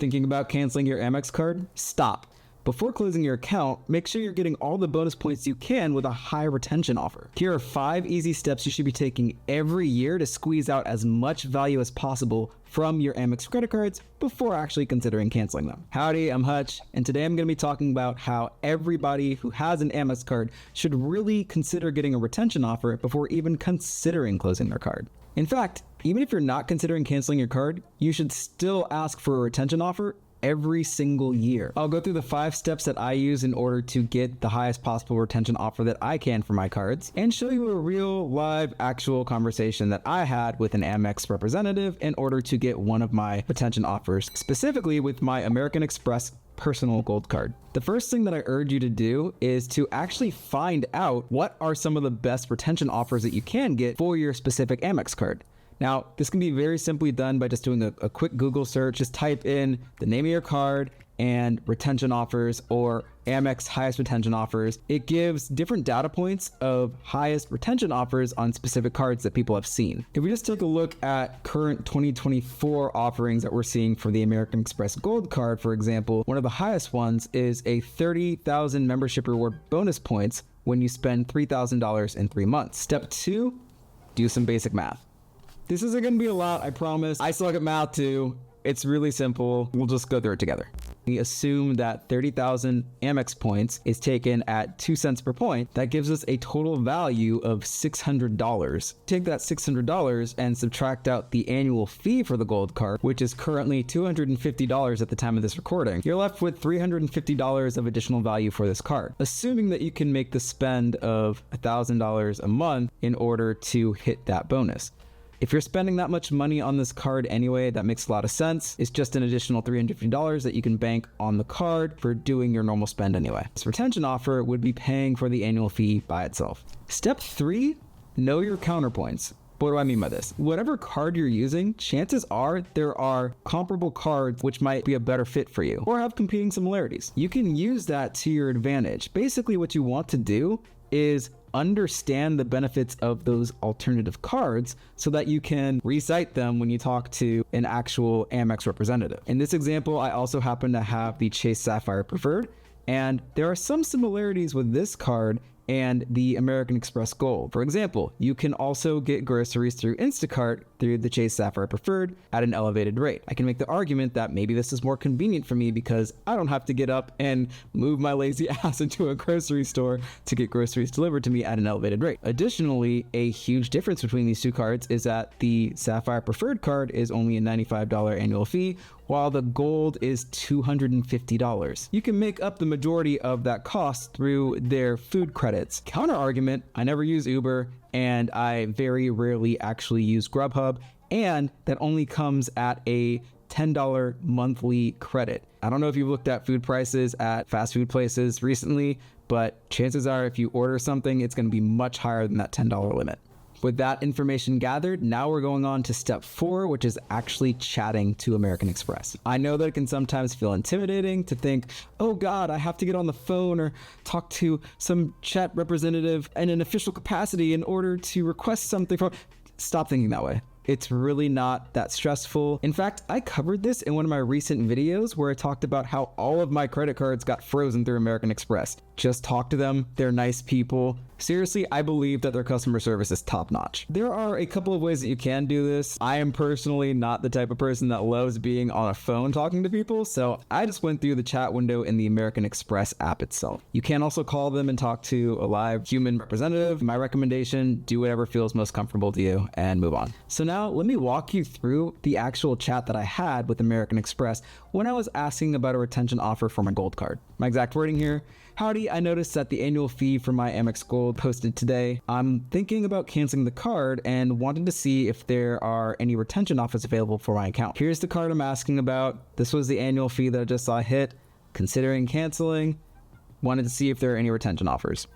Thinking about canceling your Amex card? Stop. Before closing your account, make sure you're getting all the bonus points you can with a high retention offer. Here are 5 easy steps you should be taking every year to squeeze out as much value as possible from your Amex credit cards before actually considering canceling them. Howdy, I'm Hutch, and today I'm going to be talking about how everybody who has an Amex card should really consider getting a retention offer before even considering closing their card. In fact, even if you're not considering canceling your card, you should still ask for a retention offer every single year. I'll go through the 5 steps that I use in order to get the highest possible retention offer that I can for my cards, and show you a real, live, actual conversation that I had with an Amex representative in order to get one of my retention offers, specifically with my American Express personal gold card. The first thing that I urge you to do is to actually find out what are some of the best retention offers that you can get for your specific Amex card. Now, this can be very simply done by just doing a quick Google search. Just type in the name of your card and retention offers, or Amex highest retention offers. It gives different data points of highest retention offers on specific cards that people have seen. If we just take a look at current 2024 offerings that we're seeing for the American Express Gold Card, for example, one of the highest ones is a 30,000 membership reward bonus points when you spend $3,000 in 3 months. Step 2, do some basic math. This isn't going to be a lot, I promise. I suck at math too. It's really simple. We'll just go through it together. We assume that 30,000 Amex points is taken at 2 cents per point. That gives us a total value of $600. Take that $600 and subtract out the annual fee for the gold card, which is currently $250 at the time of this recording. You're left with $350 of additional value for this card, assuming that you can make the spend of $1,000 a month in order to hit that bonus. If you're spending that much money on this card anyway, that makes a lot of sense. It's just an additional $350 that you can bank on the card for doing your normal spend anyway. This retention offer would be paying for the annual fee by itself. Step 3, know your counterpoints. What do I mean by this? Whatever card you're using, chances are there are comparable cards which might be a better fit for you or have competing similarities. You can use that to your advantage. Basically, what you want to do is understand the benefits of those alternative cards so that you can recite them when you talk to an actual Amex representative. In this example, I also happen to have the Chase Sapphire Preferred, and there are some similarities with this card and the American Express Gold. For example, you can also get groceries through Instacart through the Chase Sapphire Preferred at an elevated rate. I can make the argument that maybe this is more convenient for me because I don't have to get up and move my lazy ass into a grocery store to get groceries delivered to me at an elevated rate. Additionally, a huge difference between these two cards is that the Sapphire Preferred card is only a $95 annual fee, while the gold is $250. You can make up the majority of that cost through their food credits. Counter argument, I never use Uber, and I very rarely actually use Grubhub, and that only comes at a $10 monthly credit. I don't know if you've looked at food prices at fast food places recently, but chances are if you order something, it's going to be much higher than that $10 limit. With that information gathered, now we're going on to step 4, which is actually chatting to American Express. I know that it can sometimes feel intimidating to think, oh God, I have to get on the phone or talk to some chat representative in an official capacity in order to request something from... Stop thinking that way. It's really not that stressful. In fact, I covered this in one of my recent videos where I talked about how all of my credit cards got frozen through American Express. Just talk to them. They're nice people. Seriously, I believe that their customer service is top notch. There are a couple of ways that you can do this. I am personally not the type of person that loves being on a phone talking to people, so I just went through the chat window in the American Express app itself. You can also call them and talk to a live human representative. My recommendation, do whatever feels most comfortable to you and move on. So now let me walk you through the actual chat that I had with American Express when I was asking about a retention offer for my gold card. My exact wording here: howdy, I noticed that the annual fee for my Amex Gold posted today. I'm thinking about canceling the card and wanted to see if there are any retention offers available for my account. Here's the card I'm asking about. This was the annual fee that I just saw hit. Considering canceling. Wanted to see if there are any retention offers.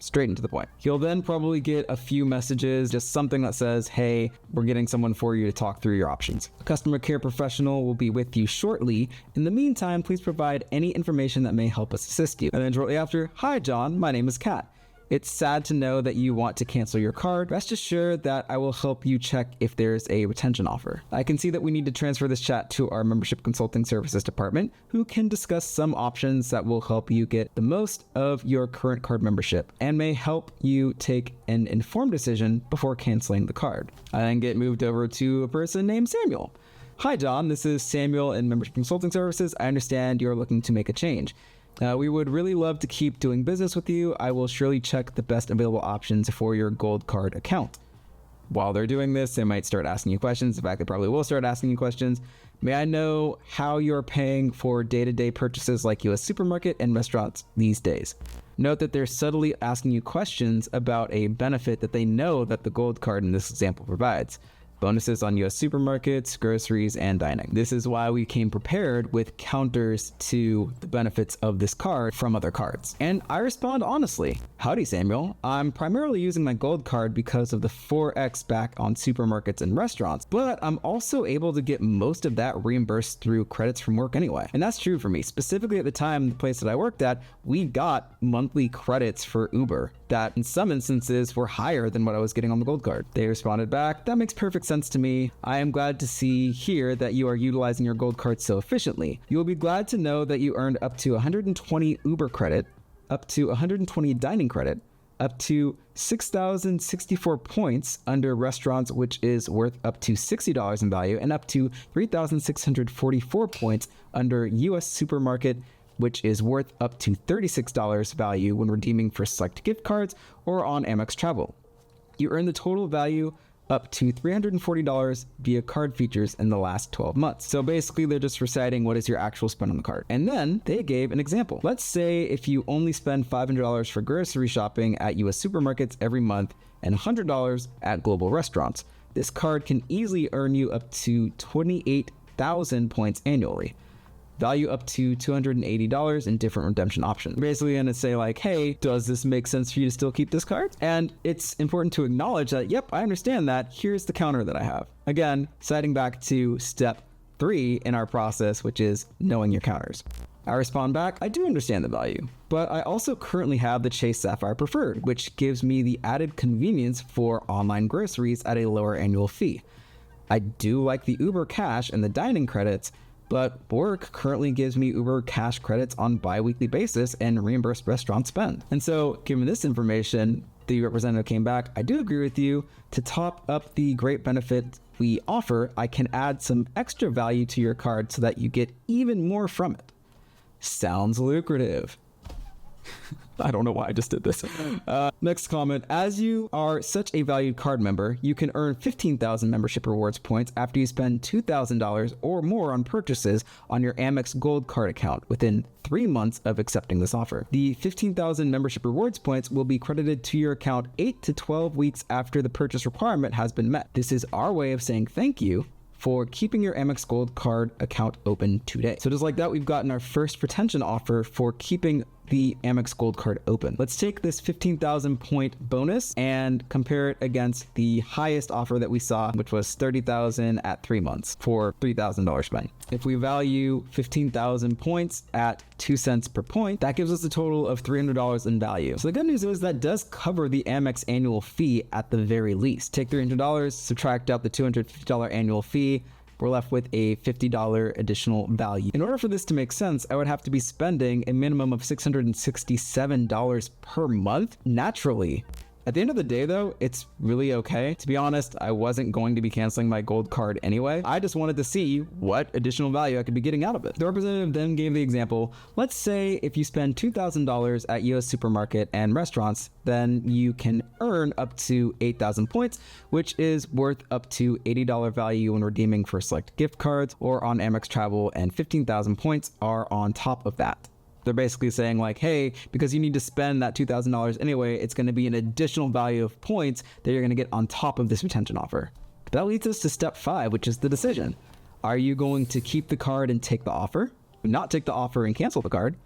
Straight into the point. You'll then probably get a few messages, just something that says, hey, we're getting someone for you to talk through your options. A customer care professional will be with you shortly. In the meantime, please provide any information that may help us assist you. And then shortly after, hi John, my name is Kat. It's sad to know that you want to cancel your card. Rest assured that I will help you check if there's a retention offer. I can see that we need to transfer this chat to our membership consulting services department, who can discuss some options that will help you get the most of your current card membership and may help you take an informed decision before canceling the card. I then get moved over to a person named Samuel. Hi, John. This is Samuel in Membership Consulting Services. I understand you're looking to make a change. We would really love to keep doing business with you. I will surely check the best available options for your gold card account. While they're doing this, they might start asking you questions. In fact, they probably will start asking you questions. May I know how you're paying for day-to-day purchases like U.S. supermarket and restaurants these days? Note that they're subtly asking you questions about a benefit that they know that the gold card in this example provides. Bonuses on U.S. supermarkets, groceries, and dining. This is why we came prepared with counters to the benefits of this card from other cards. And I respond honestly. Howdy, Samuel. I'm primarily using my gold card because of the 4x back on supermarkets and restaurants, but I'm also able to get most of that reimbursed through credits from work anyway. And that's true for me. Specifically at the time, the place that I worked at, we got monthly credits for Uber that in some instances were higher than what I was getting on the gold card. They responded back, that makes perfect sense to me. I am glad to see here that you are utilizing your gold card so efficiently. You will be glad to know that you earned up to 120 Uber credit, up to 120 dining credit, up to 6,064 points under restaurants, which is worth up to $60 in value, and up to 3,644 points under U.S. supermarket, which is worth up to $36 value when redeeming for select gift cards or on Amex travel. You earn the total value up to $340 via card features in the last 12 months. So basically they're just reciting what is your actual spend on the card. And then they gave an example. Let's say if you only spend $500 for grocery shopping at US supermarkets every month and $100 at global restaurants, this card can easily earn you up to 28,000 points annually. Value up to $280 in different redemption options. Basically gonna say like, hey, does this make sense for you to still keep this card? And it's important to acknowledge that, yep, I understand that. Here's the counter that I have. Again, citing back to step 3 in our process, which is knowing your counters. I respond back, I do understand the value, but I also currently have the Chase Sapphire Preferred, which gives me the added convenience for online groceries at a lower annual fee. I do like the Uber Cash and the dining credits, but work currently gives me Uber Cash credits on bi-weekly basis and reimbursed restaurant spend. And so given this information, the representative came back, I do agree with you. To top up the great benefit we offer, I can add some extra value to your card so that you get even more from it. Sounds lucrative. I don't know why I just did this. Next comment. As you are such a valued card member, you can earn 15,000 membership rewards points after you spend $2,000 or more on purchases on your Amex Gold card account within 3 months of accepting this offer. The 15,000 membership rewards points will be credited to your account 8 to 12 weeks after the purchase requirement has been met. This is our way of saying thank you for keeping your Amex Gold card account open today. So just like that, we've gotten our first retention offer for keeping the Amex Gold card open. Let's take this 15,000 point bonus and compare it against the highest offer that we saw, which was 30,000 at 3 months for $3,000 spend. If we value 15,000 points at 2 cents per point, that gives us a total of $300 in value. So the good news is that does cover the Amex annual fee at the very least. Take $300, subtract out the $250 annual fee, we're left with a $50 additional value. In order for this to make sense, I would have to be spending a minimum of $667 per month naturally. At the end of the day though, it's really okay. To be honest, I wasn't going to be canceling my gold card anyway. I just wanted to see what additional value I could be getting out of it. The representative then gave the example, let's say if you spend $2,000 at US supermarket and restaurants, then you can earn up to 8,000 points, which is worth up to $80 value when redeeming for select gift cards or on Amex travel, and 15,000 points are on top of that. They're basically saying like, hey, because you need to spend that $2,000 anyway, it's going to be an additional value of points that you're going to get on top of this retention offer. That leads us to step 5, which is the decision. Are you going to keep the card and take the offer, not take the offer and cancel the card,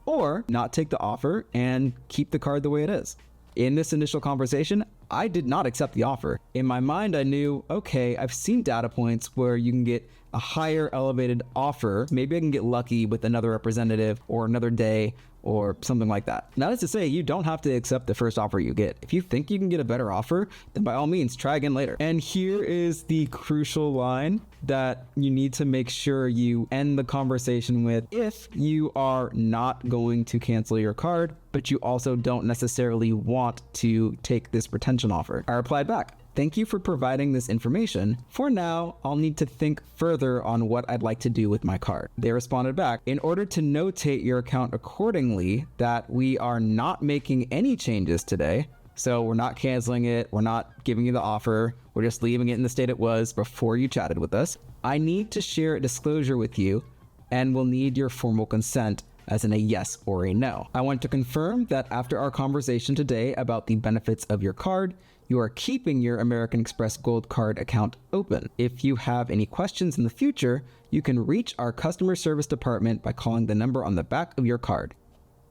or not take the offer and keep the card the way it is? In this initial conversation, I did not accept the offer. In my mind, I knew, okay, I've seen data points where you can get a higher elevated offer. Maybe I can get lucky with another representative or another day or something like that. Now, that's to say you don't have to accept the first offer you get. If you think you can get a better offer, then by all means, try again later. And here is the crucial line that you need to make sure you end the conversation with if you are not going to cancel your card, but you also don't necessarily want to take this retention offer. I replied back, "Thank you for providing this information. For now, I'll need to think further on what I'd like to do with my card." They responded back, "In order to notate your account accordingly that we are not making any changes today, so we're not canceling it, we're not giving you the offer, we're just leaving it in the state it was before you chatted with us, I need to share a disclosure with you and will need your formal consent, as in a yes or a no. I want to confirm that after our conversation today about the benefits of your card, you are keeping your American Express Gold Card account open. If you have any questions in the future, you can reach our customer service department by calling the number on the back of your card.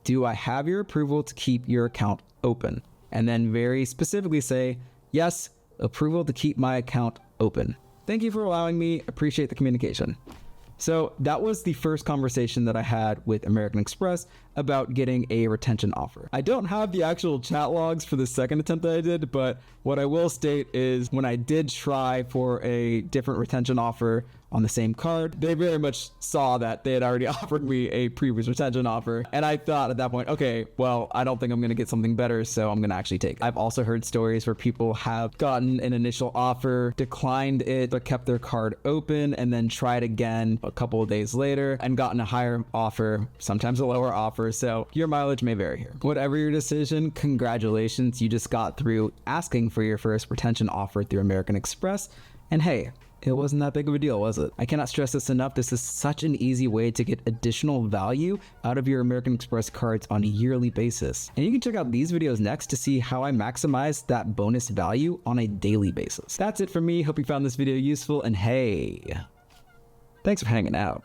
Do I have your approval to keep your account open?" And then very specifically say, "Yes, approval to keep my account open. Thank you for allowing me. Appreciate the communication." So that was the first conversation that I had with American Express about getting a retention offer. I don't have the actual chat logs for the second attempt that I did, but what I will state is when I did try for a different retention offer on the same card, they very much saw that they had already offered me a previous retention offer. And I thought at that point, okay, well, I don't think I'm going to get something better, so I'm going to actually take it. I've also heard stories where people have gotten an initial offer, declined it, but kept their card open, and then tried again a couple of days later and gotten a higher offer, sometimes a lower offer. So your mileage may vary here. Whatever your decision, congratulations. You just got through asking for your first retention offer through American Express. And hey, it wasn't that big of a deal, was it? I cannot stress this enough. This is such an easy way to get additional value out of your American Express cards on a yearly basis. And you can check out these videos next to see how I maximize that bonus value on a daily basis. That's it for me. Hope you found this video useful, and hey, thanks for hanging out.